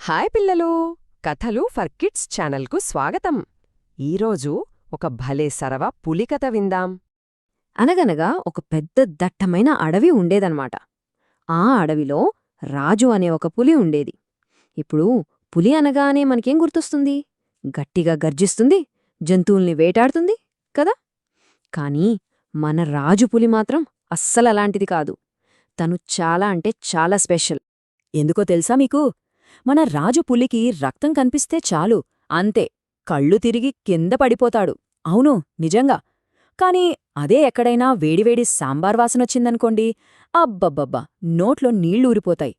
Hi పిల్లలు, కథలు for kids ఛానల్కు స్వాగతం. ఈరోజు ఒక భలే సరవ పులి కథ విందాం. అనగనగా ఒక పెద్ద దట్టమైన అడవి ఉండేదన్నమాట. ఆ అడవిలో రాజు అనే ఒక పులి ఉండేది. ఇప్పుడు పులి అనగానే మనకేం గుర్తొస్తుంది? గట్టిగా గర్జిస్తుంది, జంతువుల్ని వేటాడుతుంది కదా. కాని మన రాజు పులి మాత్రం అస్సలలాంటిది కాదు. తను చాలా అంటే చాలా స్పెషల్. ఎందుకో తెలుసా మీకు? మన రాజు పులికి రక్తం కనిపిస్తే చాలు, అంతే, కళ్ళు తిరిగి కింద పడిపోతాడు. అవును, నిజంగా. కాని అదే ఎక్కడైనా వేడివేడి సాంబార్ వాసనొచ్చిందనుకోండి, అబ్బబ్బబ్బా, నోట్లో నీళ్లూరిపోతాయి.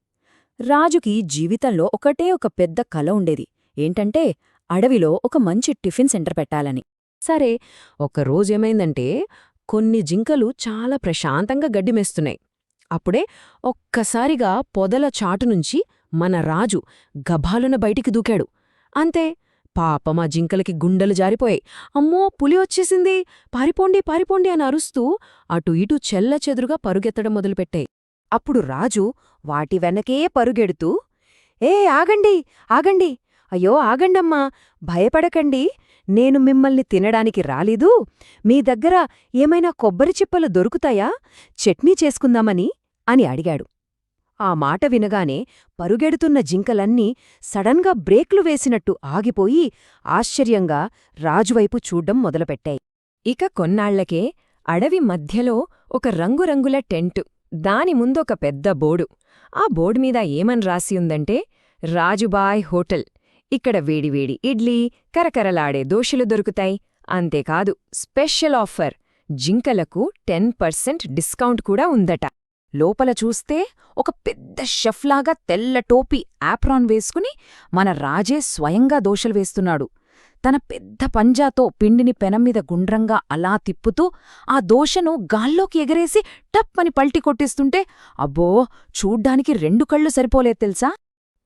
రాజుకి జీవితంలో ఒకటే ఒక పెద్ద కల ఉండేది. ఏంటంటే అడవిలో ఒక మంచి టిఫిన్ సెంటర్ పెట్టాలని. సరే, ఒకరోజేమైందంటే కొన్ని జింకలు చాలా ప్రశాంతంగా గడ్డిమేస్తున్నాయి. అప్పుడే ఒక్కసారిగా పొదల చాటునుంచి మన రాజు గభాలున బయటికి దూకాడు. అంతే, పాపం ఆ జింకలకి గుండెలు జారిపోయాయి. అమ్మో, పులి వచ్చేసింది, పారిపోండి పారిపోండి అని అరుస్తూ అటు ఇటు చెల్లచెదురుగా పరుగెత్తడం మొదలుపెట్టాయి. అప్పుడు రాజు వాటి వెనకే పరుగెడుతూ, ఆగండి ఆగండి, అయ్యో ఆగండమ్మా, భయపడకండి, నేను మిమ్మల్ని తినడానికి రాలేదు. మీ దగ్గర ఏమైనా కొబ్బరి చిప్పలు దొరుకుతాయా? చట్నీ చేసుకుందామని అని అడిగాడు. ఆ మాట వినగానే పరుగెడుతున్న జింకలన్నీ సడన్గా బ్రేక్లు వేసినట్టు ఆగిపోయి ఆశ్చర్యంగా రాజువైపు చూడ్డం మొదలుపెట్టాయి. ఇక కొన్నాళ్లకే అడవి మధ్యలో ఒక రంగురంగుల టెంటు, దాని ముందొక పెద్ద బోర్డు. ఆ బోర్డుమీద ఏమని రాసియుందంటే, రాజుబాయ్ హోటల్, ఇక్కడ వేడివేడి ఇడ్లీ, కరకరలాడే దోశలు దొరుకుతాయి. అంతేకాదు, స్పెషల్ ఆఫర్, జింకలకు 10% డిస్కౌంట్ కూడా ఉందట. లోపల చూస్తే ఒక పెద్ద షెఫ్లాగా తెల్ల టోపీ, యాప్రాన్ వేసుకుని మన రాజే స్వయంగా దోశలు వేస్తున్నాడు. తన పెద్ద పంజాతో పిండిని పెనంమీద గుండ్రంగా అలా తిప్పుతూ ఆ దోశను గాల్లోకి ఎగరేసి టప్పని పల్టి కొట్టిస్తుంటే, అబ్బో, చూడ్డానికి 2 కళ్ళు సరిపోలేదు తెలుసా.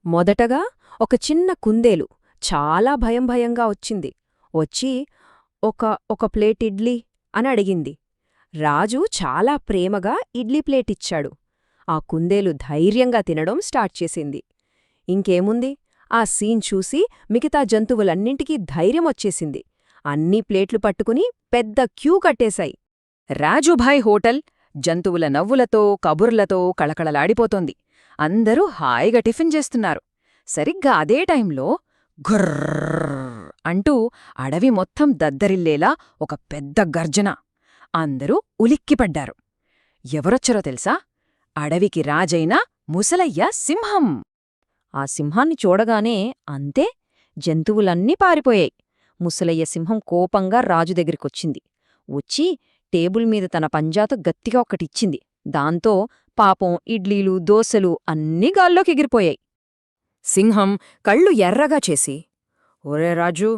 మొదటగా ఒక చిన్న కుందేలు చాలా భయంగా వచ్చింది. వచ్చి ఒక ప్లేట్ ఇడ్లీ అని అడిగింది. రాజు చాలా ప్రేమగా ఇడ్లీ ప్లేటిచ్చాడు. ఆ కుందేలు ధైర్యంగా తినడం స్టార్ట్ చేసింది. ఇంకేముంది, ఆ సీన్ చూసి మిగతా జంతువులన్నింటికీ ధైర్యమొచ్చేసింది. అన్ని ప్లేట్లు పట్టుకుని పెద్ద క్యూ కట్టేశాయి. రాజుభాయ్ హోటల్ జంతువుల నవ్వులతో కబుర్లతో కళకళలాడిపోతోంది. అందరూ హాయిగా టిఫిన్ చేస్తున్నారు. సరిగ్గా అదే టైంలో గుర్రర్ అంటూ అడవి మొత్తం దద్దరిల్లేలా ఒక పెద్ద గర్జన. అందరూ ఉలిక్కిపడ్డారు. ఎవరొచ్చరో తెలుసా? అడవికి రాజైన ముసలయ్య సింహం. ఆ సింహాన్ని చూడగానే అంతే, జంతువులన్నీ పారిపోయాయి. ముసలయ్య సింహం కోపంగా రాజు దగ్గరికొచ్చింది. వచ్చి టేబుల్ మీద తన పంజాతో గట్టిగా ఒక్కటిచ్చింది. దాంతో పాపం ఇడ్లీలు, దోశలు అన్నీ గాల్లోకెగిరిపోయాయి. సింహం కళ్ళు ఎర్రగా చేసి, ఒరే రాజు,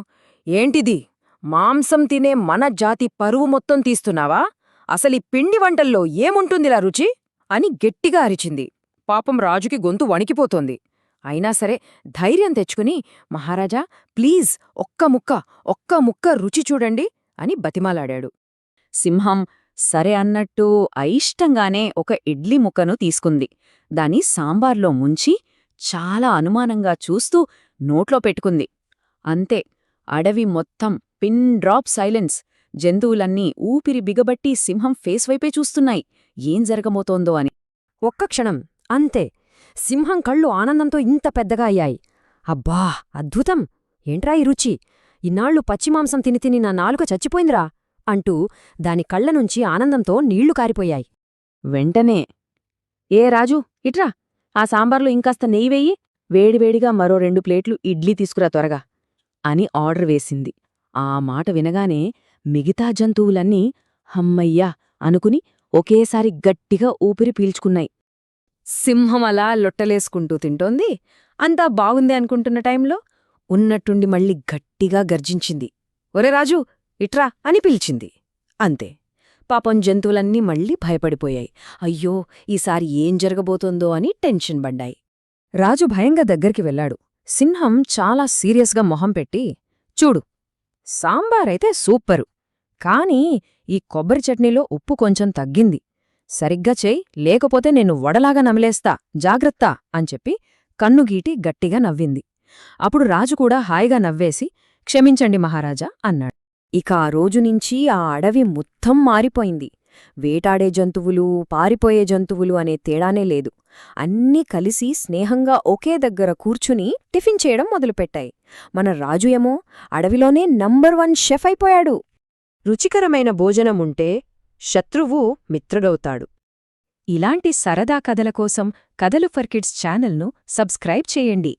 ఏంటిది? మాంసం తినే మన జాతి పరువు మొత్తం తీస్తున్నావా? అసలీ పిండి వంటల్లో ఏముంటుందిలా రుచి అని గట్టిగా అరిచింది. పాపం రాజుకి గొంతు వణికిపోతోంది. అయినా సరే ధైర్యం తెచ్చుకుని, మహారాజా, ప్లీజ్ ఒక్క ముక్క రుచి చూడండి అని బతిమాలాడాడు. సింహం సరే అన్నట్టు అయిష్టంగానే ఒక ఇడ్లీ ముక్కను తీసుకుంది. దాని సాంబార్లో ముంచి చాలా అనుమానంగా చూస్తూ నోట్లో పెట్టుకుంది. అంతే, అడవి మొత్తం పిన్ డ్రాప్ సైలెన్స్. జంతువులన్నీ ఊపిరి బిగబట్టి సింహం ఫేస్ వైపే చూస్తున్నాయి, ఏం జరగబోతోందో అని. ఒక్క క్షణం, అంతే, సింహం కళ్ళు ఆనందంతో ఇంత పెద్దగా అయ్యాయి. అబ్బా, అద్భుతం! ఏంట్రా ఈ రుచి? ఇన్నాళ్లు పచ్చిమాంసం తిని నా నాలుక చచ్చిపోయిందిరా అంటూ దాని కళ్లనుంచి ఆనందంతో నీళ్లు కారిపోయాయి. వెంటనే, ఏ రాజు, ఇట్రా, ఆ సాంబార్లో ఇంకాస్త నెయ్యి వెయ్యి, వేడివేడిగా మరో 2 ప్లేట్లు ఇడ్లీ తీసుకురా త్వరగా అని ఆర్డర్ వేసింది. ఆ మాట వినగానే మిగతా జంతువులన్నీ హమ్మయ్యా అనుకుని ఒకేసారి గట్టిగా ఊపిరి పీల్చుకున్నాయి. సింహం అలా లొట్టలేసుకుంటూ తింటోంది. అంతా బాగుంది అనుకుంటున్న టైంలో ఉన్నట్టుండి మళ్ళీ గట్టిగా గర్జించింది. ఒరే రాజు, ఇట్రా అని పిలిచింది. అంతే, పాపం జంతువులన్నీ మళ్ళీ భయపడిపోయాయి. అయ్యో, ఈసారి ఏం జరగబోతోందో అని టెన్షన్ పడ్డాయి. రాజు భయంగా దగ్గరికి వెళ్ళాడు. సింహం చాలా సీరియస్గా మొహం పెట్టి, చూడు, సాంబారైతే సూపరు, కానీ ఈ కొబ్బరి చట్నీలో ఉప్పు కొంచెం తగ్గింది. సరిగ్గా చెయ్యి, లేకపోతే నేను వడలాగా నమిలేస్తా, జాగ్రత్త అని చెప్పి కన్నుగీటి గట్టిగా నవ్వింది. అప్పుడు రాజు కూడా హాయిగా నవ్వేసి, క్షమించండి మహారాజా అన్నాడు. ఇక ఆ రోజునుంచి ఆ అడవి మొత్తం మారిపోయింది. వేటాడే జంతువులు, పారిపోయే జంతువులు అనే తేడానే లేదు. అన్నీ కలిసి స్నేహంగా ఒకే దగ్గర కూర్చుని టిఫిన్ చేయడం మొదలుపెట్టాయి. మన రాజు ఏమో అడవిలోనే నంబర్ 1 షెఫ్ అయిపోయాడు. రుచికరమైన భోజనముంటే శత్రువు మిత్రుడవుతాడు. ఇలాంటి సరదా కథల కోసం కథలు ఫర్ కిడ్స్ ఛానల్ను సబ్స్క్రైబ్ చేయండి.